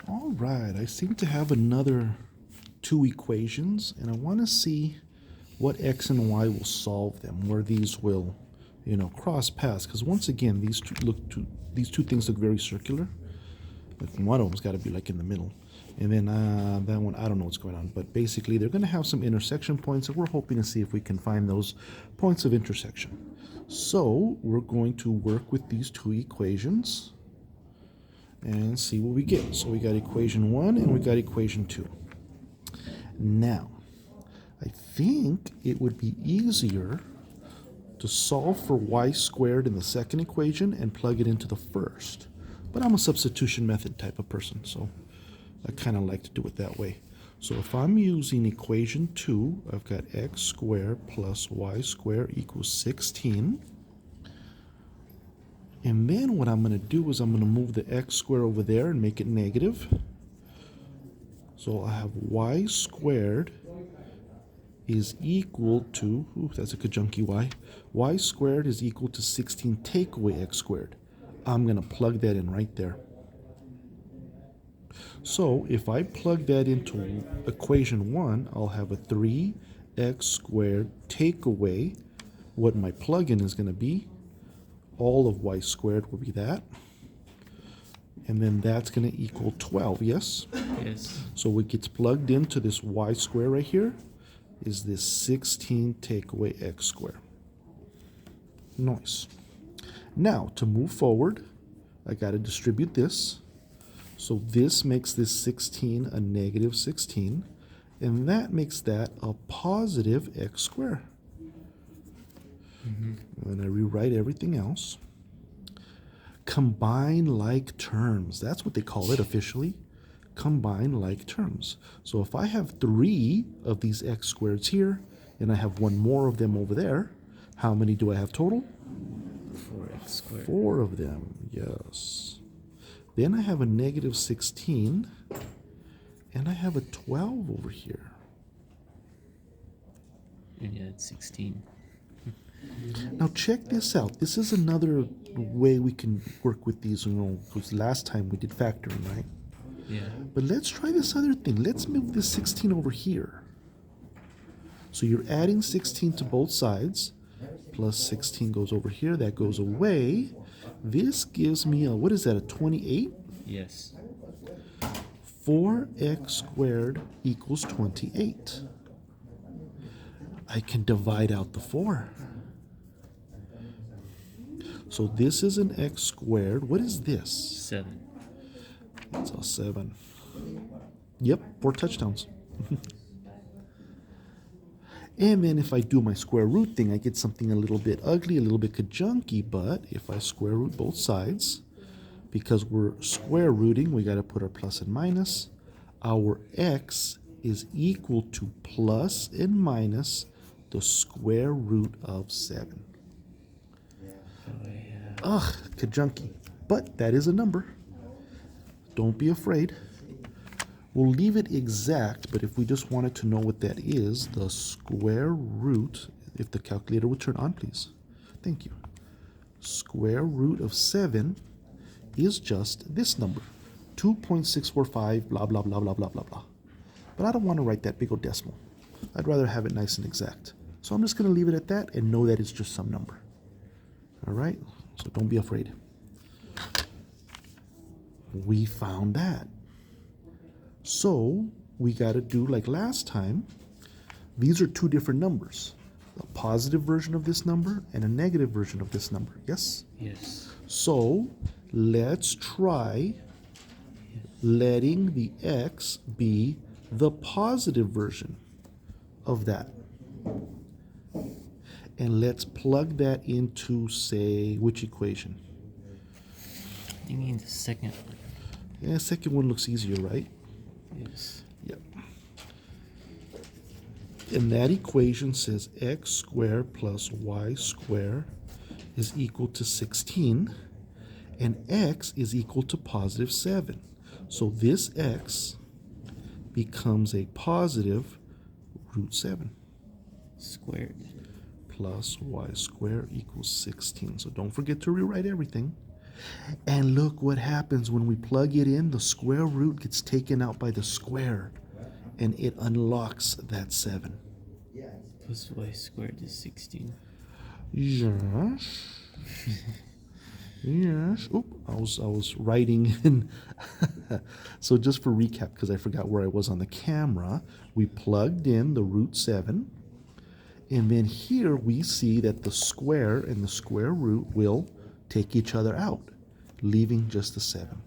All right, I seem to have another two equations, and I want to see what x and y will solve them, where these will, cross paths. Because once again, these two things look very circular. Like one of them's got to be like in the middle, and then that one, I don't know what's going on. But basically, they're going to have some intersection points, and we're hoping to see if we can find those points of intersection. So we're going to work with these two equations and see what we get. So we got equation 1 and we got equation 2. Now, I think it would be easier to solve for y squared in the second equation and plug it into the first. But I'm a substitution method type of person, so I kind of like to do it that way. So if I'm using equation 2, I've got x squared plus y squared equals 16. And then what I'm going to do is I'm going to move the x squared over there and make it negative. So I have y squared is equal to, that's a conjunct y squared is equal to 16 take away x squared. I'm going to plug that in right there. So if I plug that into equation 1, I'll have a 3x squared take away what my plug-in is going to be. All of y squared will be that. And then that's going to equal 12, yes? Yes. So what gets plugged into this y squared right here is this 16 take away x squared. Nice. Now, to move forward, I got to distribute this. So this makes this 16 a negative 16, and that makes that a positive x squared. And then I rewrite everything else. Combine like terms. That's what they call it officially. Combine like terms. So if I have 3 of these x squareds here, and I have one more of them over there, how many do I have total? 4x squared. 4 of them, yes. Then I have a negative 16, and I have a 12 over here. And yeah, it's 16. Now check this out. This is another way we can work with these, because last time we did factoring, right? Yeah. But let's try this other thing. Let's move this 16 over here. So you're adding 16 to both sides, plus 16 goes over here, that goes away. This gives me a, what is that, a 28? Yes. 4x squared equals 28. I can divide out the 4. So this is an x squared. What is this? 7. It's a 7. Yep, 4 touchdowns. And then if I do my square root thing, I get something a little bit ugly, a little bit conjunky, but if I square root both sides, because we're square rooting, we got to put our plus and minus. Our x is equal to plus and minus the square root of 7. Ugh, conjunky. But that is a number. Don't be afraid. We'll leave it exact, but if we just wanted to know what that is, the square root, if the calculator would turn on, please. Thank you. Square root of 7 is just this number, 2.645, blah, blah, blah, blah, blah, blah, blah. But I don't want to write that big old decimal. I'd rather have it nice and exact. So I'm just going to leave it at that and know that it's just some number. All right? So don't be afraid. We found that. So we got to do like last time. These are two different numbers. A positive version of this number and a negative version of this number. Yes? Yes. So let's try letting the x be the positive version of that. And let's plug that into, say, which equation? You mean the second one? Yeah, second one looks easier, right? Yes. Yep. And that equation says x squared plus y squared is equal to 16, and x is equal to positive 7. So this x becomes a positive root 7. Squared. Plus y squared equals 16. So don't forget to rewrite everything. And look what happens when we plug it in. The square root gets taken out by the square, and it unlocks that 7. Plus y squared is 16. Yes. Yes. Oop, I was writing in. So just for recap, because I forgot where I was on the camera, we plugged in the root 7. And then here we see that the square and the square root will take each other out, leaving just the 7.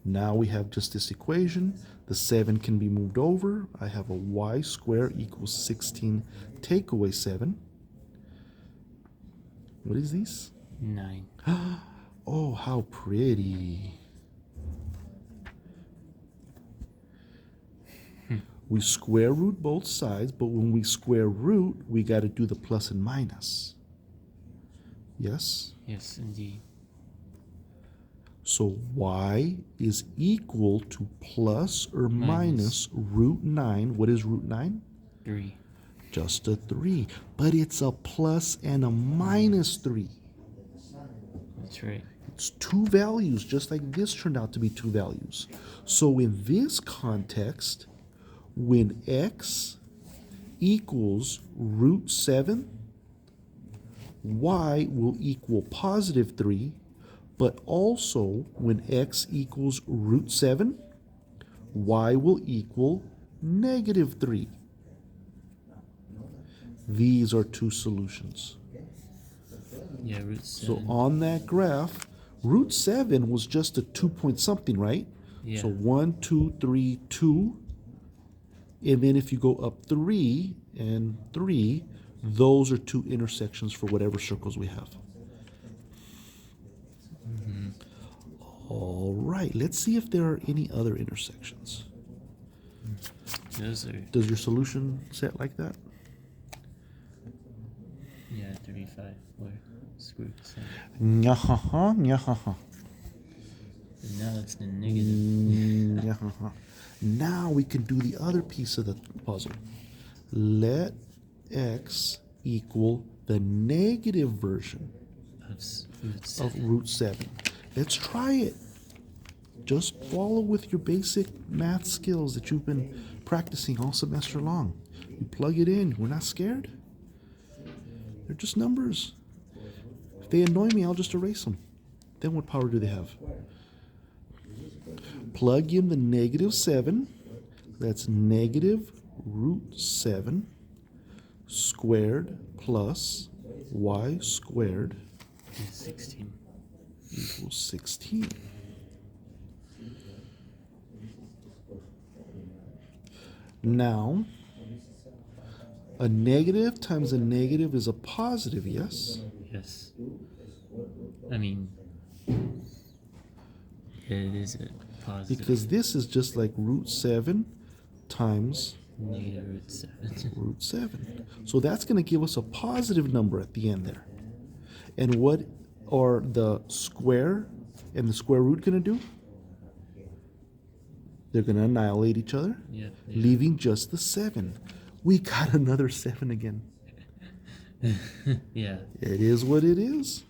Now we have just this equation. The 7 can be moved over. I have a y squared equals 16 take away 7. What is this? 9. Oh, how pretty. We square root both sides, but when we square root, we got to do the plus and minus. Yes? Yes, indeed. So y is equal to plus or minus root 9. What is root 9? 3. Just a 3. But it's a plus and a minus 3. That's right. It's 2 values, just like this turned out to be 2 values. So in this context, when x equals root 7, y will equal positive 3, but also when x equals root 7, y will equal negative 3. These are 2 solutions. Yeah, root 7. So on that graph, root 7 was just a 2 point something, right? Yeah. So 1, 2, 3, 2. And then if you go up 3 and 3, those are 2 intersections for whatever circles we have. All right, let's see if there are any other intersections. Those are, Does your solution set like that? yeah, 35. Or square root 7. Nyahaha, nyahaha. But now it's the negative. Nyahaha. Now we can do the other piece of the puzzle. Let x equal the negative version Root 7. of root 7. Let's try it. Just follow with your basic math skills that you've been practicing all semester long. You plug it in. We're not scared. They're just numbers. If they annoy me, I'll just erase them. Then what power do they have? Plug in the negative 7. That's negative root 7 squared plus y squared Is 16. equals 16. Now, a negative times a negative is a positive, yes? Yes. I mean, it is a positive. Because this is just like root 7 times Negative root 7. root 7. So that's going to give us a positive number at the end there. And what are the square and the square root going to do? They're going to annihilate each other, Yep. leaving just the 7. We got another 7 again. Yeah. It is what it is.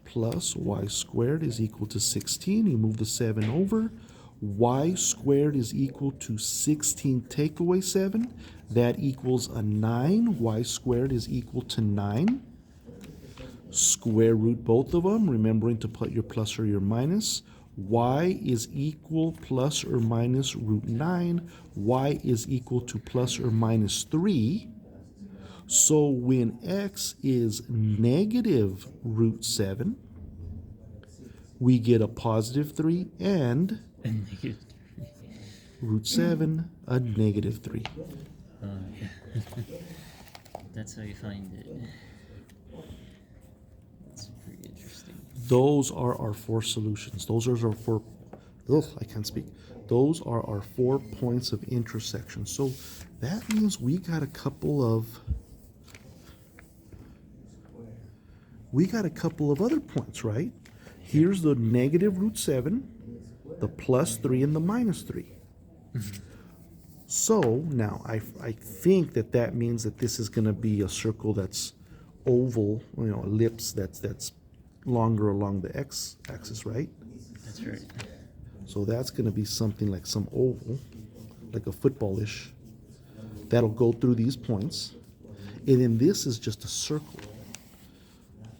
Plus y squared is equal to 16. You move the 7 over. Y squared is equal to 16 take away 7. That equals a 9. Y squared is equal to 9. Square root both of them, remembering to put your plus or your minus. Y is equal plus or minus root 9. Y is equal to plus or minus 3. So when x is negative root 7, we get a positive 3 and And negative 3. root 7, a negative 3. Oh, yeah. That's how you find it. That's pretty interesting. Those are our 4 solutions. Those are our 4, I can't speak. Those are our 4 points of intersection. So that means we got a couple of other points, right? Here's the negative root 7, the plus 3, and the minus 3. So now I think that means that this is going to be a circle that's oval, ellipse that's longer along the x-axis, right? That's right. So that's going to be something like some oval, like a football-ish. That'll go through these points. And then this is just a circle.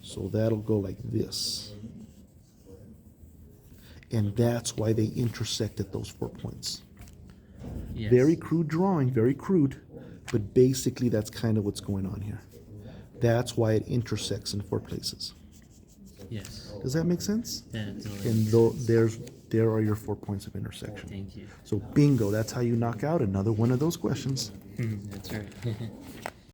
So that'll go like this. And that's why they intersect at those 4 points. Yes. Very crude drawing, very crude, but basically that's kind of what's going on here. That's why it intersects in 4 places. Yes. Does that make sense? That totally And makes sense. there are your 4 points of intersection. Thank you. So bingo, that's how you knock out another one of those questions. That's right.